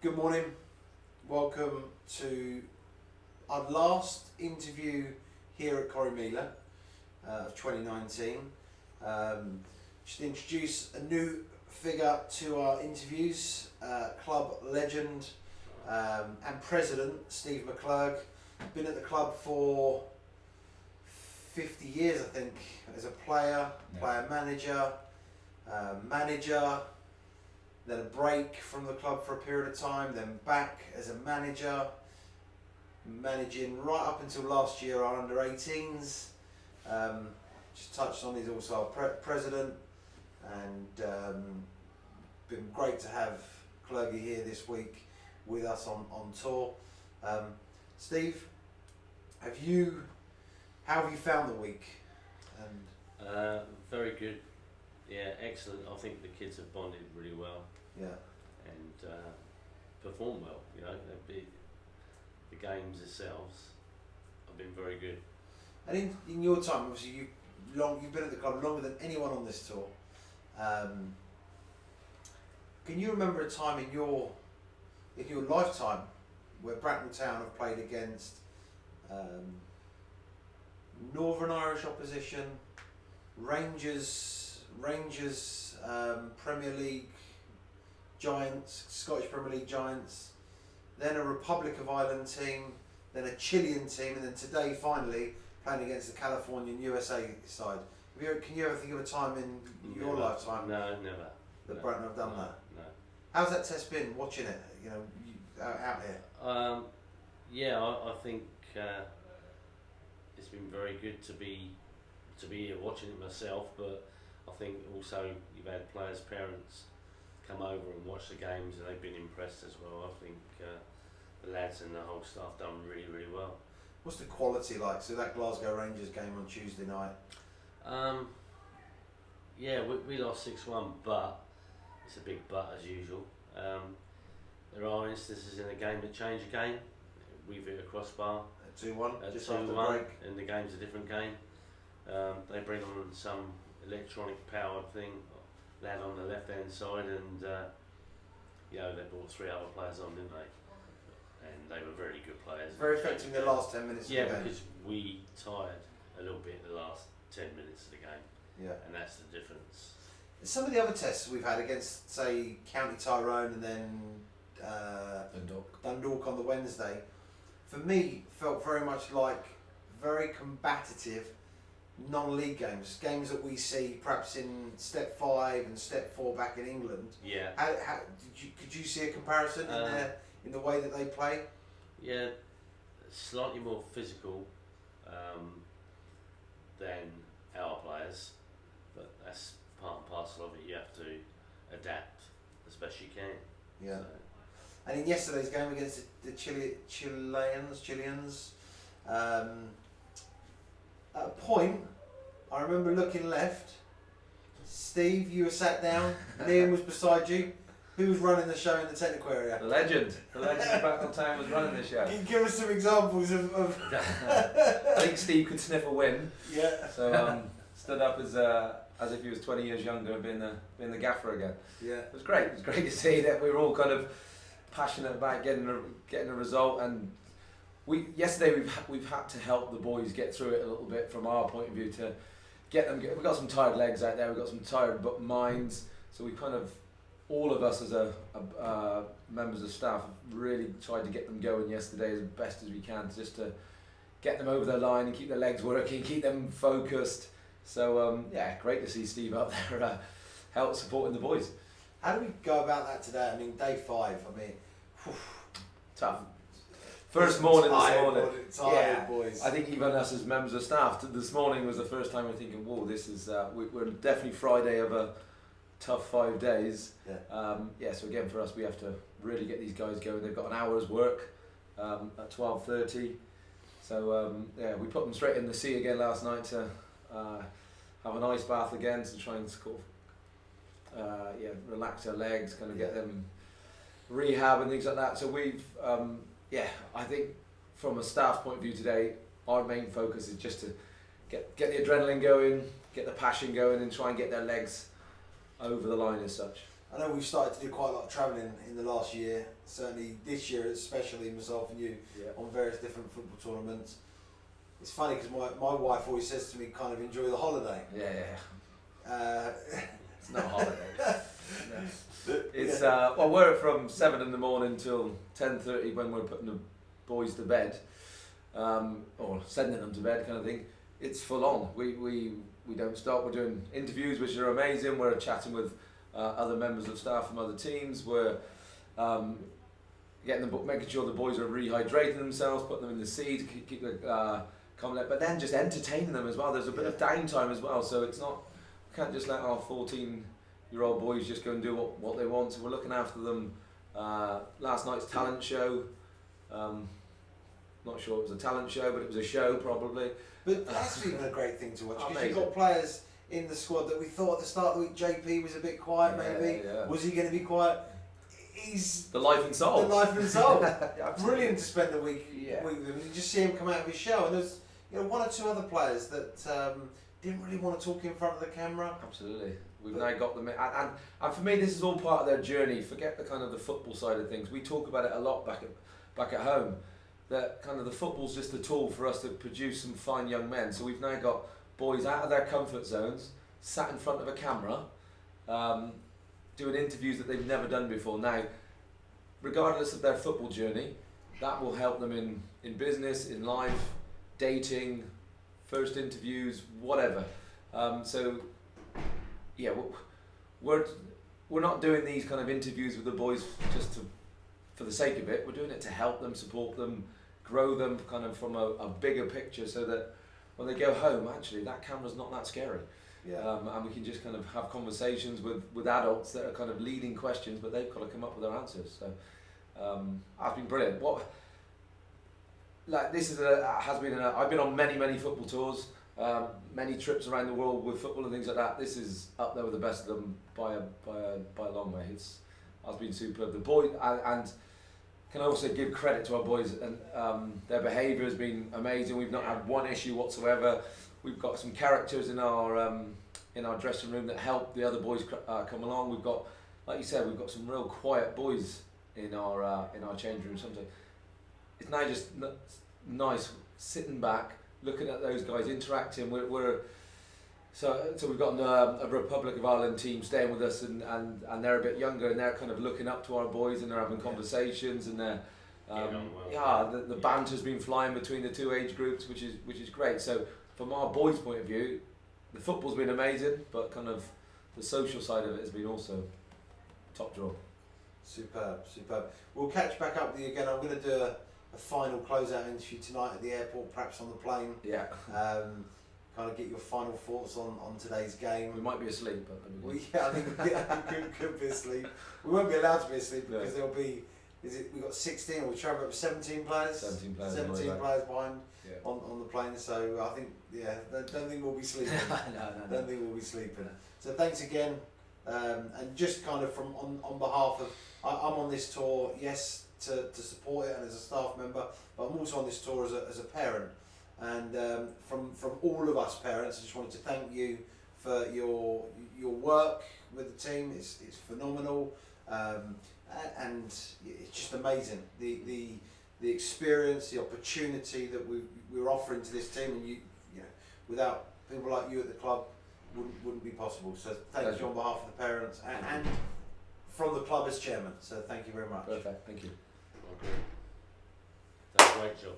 Good morning, welcome to our last interview here at Corrymeela of 2019. Just introduce a new figure to our interviews, club legend and president Steve McClurg. Been at the club for 50 years I think, as a player, player manager, manager, then a break from the club for a period of time, then back as a manager, managing right up until last year our under 18s. Just touched on, he's also our president, and been great to have Clergy here this week with us on tour. Steve, how have you found the week? Very good. Yeah, excellent. I think the kids have bonded really well. Yeah. And performed well. You know, the games themselves have been very good. And in your time, obviously you've been at the club longer than anyone on this tour. Can you remember a time in your lifetime where Bracknell Town have played against Northern Irish opposition, Rangers, Premier League giants, Scottish Premier League giants, then a Republic of Ireland team, then a Chilean team, and then today finally playing against the Californian USA side? Can you ever think of a time in your lifetime? No, never. That Bracknell have done that? No. How's that test been, watching it, out here? Yeah, I think it's been very good to be here watching it myself, but I think also you've had players' parents come over and watch the games, and they've been impressed as well. I think the lads and the whole staff done really, really well. What's the quality like? So that Glasgow Rangers game on Tuesday night? Yeah, we lost 6-1, but it's a big but as usual. There are instances in the game that change a game. We've hit a crossbar. 2-1, just 2-1, after the break. and the game's a different game. They bring on some electronic powered thing, lad on the left hand side, and they brought 3 other players on, didn't they? And they were very good players. Very effective in the last 10 minutes of the game. Yeah, because we tired a little bit in the last 10 minutes of the game. Yeah. And that's the difference. Some of the other tests we've had against, say, County Tyrone and then Dundalk on the Wednesday, for me, felt very much like very combative non-league games that we see perhaps in Step 5 and Step 4 back in England. Yeah. Could you see a comparison in the way that they play? Yeah, slightly more physical than our players, but that's part and parcel of it. You have to adapt as best you can. Yeah. So. And in yesterday's game against the Chileans, at a point, I remember looking left. Steve, you were sat down. Liam was beside you. Who was running the show in the technical area? The legend of Bracknell Town was running the show. Can you give us some examples of I think Steve could sniff a win. Yeah. So stood up as if he was 20 years younger and being the gaffer again. Yeah. It was great. It was great to see that we were all kind of passionate about getting a result, and yesterday we've had to help the boys get through it a little bit from our point of view to get them. We've got some tired legs out there. We've got some tired minds. So we kind of, all of us as a members of staff, really tried to get them going yesterday as best as we can, just to get them over the line and keep their legs working, keep them focused. So great to see Steve up there help supporting the boys. How do we go about that today? I mean, day 5. I mean, tough. First morning this morning. Tired boys. I think even us as members of staff, this morning was the first time we're thinking, whoa, this is we're definitely Friday of a tough 5 days. Yeah. So again, for us, we have to really get these guys going. They've got an hour's work at 12:30. So we put them straight in the sea again last night to have an ice bath again to try and sort of relax their legs, kind of get them rehab and things like that. So we've I think from a staff point of view today, our main focus is just to get the adrenaline going, get the passion going, and try and get their legs over the line as such. I know we've started to do quite a lot of travelling in the last year, certainly this year especially, myself and you, on various different football tournaments. It's funny because my wife always says to me, kind of enjoy the holiday. It's not a holiday. No. It's well, we're from 7 in the morning till 10:30 when we're putting the boys to bed, or sending them to bed, kind of thing. It's full on. We don't stop. We're doing interviews which are amazing. We're chatting with other members of staff from other teams. We're getting making sure the boys are rehydrating themselves, putting them in the sea to keep the calm, but then just entertaining them as well. There's a bit of downtime as well, so it's not. We can't just let our 14-year-old boys just go and do what they want. So we're looking after them. Last night's talent show. Not sure it was a talent show, but it was a show probably. But that's even a great thing to watch, because Amazing. you've got players in the squad that we thought at the start of the week JP was a bit quiet, maybe. Yeah. Was he going to be quiet? He's the life and soul. The life and soul. Absolutely. Brilliant to spend the week with him. You just see him come out of his shell, and there's one or two other players that didn't really want to talk in front of the camera. Absolutely. We've now got them, and for me, this is all part of their journey. Forget the kind of the football side of things. We talk about it a lot back at home. That kind of the football's just a tool for us to produce some fine young men. So we've now got boys out of their comfort zones, sat in front of a camera, doing interviews that they've never done before. Now, regardless of their football journey, that will help them in business, in life, dating, first interviews, whatever. We're not doing these kind of interviews with the boys just for the sake of it. We're doing it to help them, support them, grow them kind of from a bigger picture, so that when they go home, actually that camera's not that scary. And we can just kind of have conversations with adults that are kind of leading questions, but they've got to come up with their answers. So I've been brilliant. I've been on many football tours, many trips around the world with football and things like that. This is up there with the best of them by a long way. It's been superb. The boy and can also give credit to our boys, and their behaviour has been amazing. We've not had one issue whatsoever. We've got some characters in our dressing room that help the other boys come along. We've got, like you said, we've got some real quiet boys in our change room. Sometimes it's now just nice sitting back, looking at those guys interacting. So we've got a Republic of Ireland team staying with us, and they're a bit younger, and they're kind of looking up to our boys, and they're having conversations, and they're the banter's been flying between the two age groups, which is great. So from our boys' point of view, the football's been amazing, but kind of the social side of it has been also top draw. Superb. We'll catch back up with you again. I'm going to do a final closeout interview tonight at the airport, perhaps on the plane. Kind of get your final thoughts on today's game. We might be asleep, but I think we could be asleep. We won't be allowed to be asleep because there'll be. We've got 16, or we travel up with 17 players. 17 players behind on the plane. So I think don't think we'll be sleeping. No. Don't think we'll be sleeping. So thanks again, and just kind of on behalf of I'm on this tour, yes, to support it and as a staff member, but I'm also on this tour as a parent. And from all of us parents, I just wanted to thank you for your work with the team. It's phenomenal, and it's just amazing the experience, the opportunity that we're offering to this team. And you know, without people like you at the club, wouldn't be possible. So thank you on behalf of the parents and from the club as chairman. So thank you very much. Perfect. Thank you. Okay. That's a great job.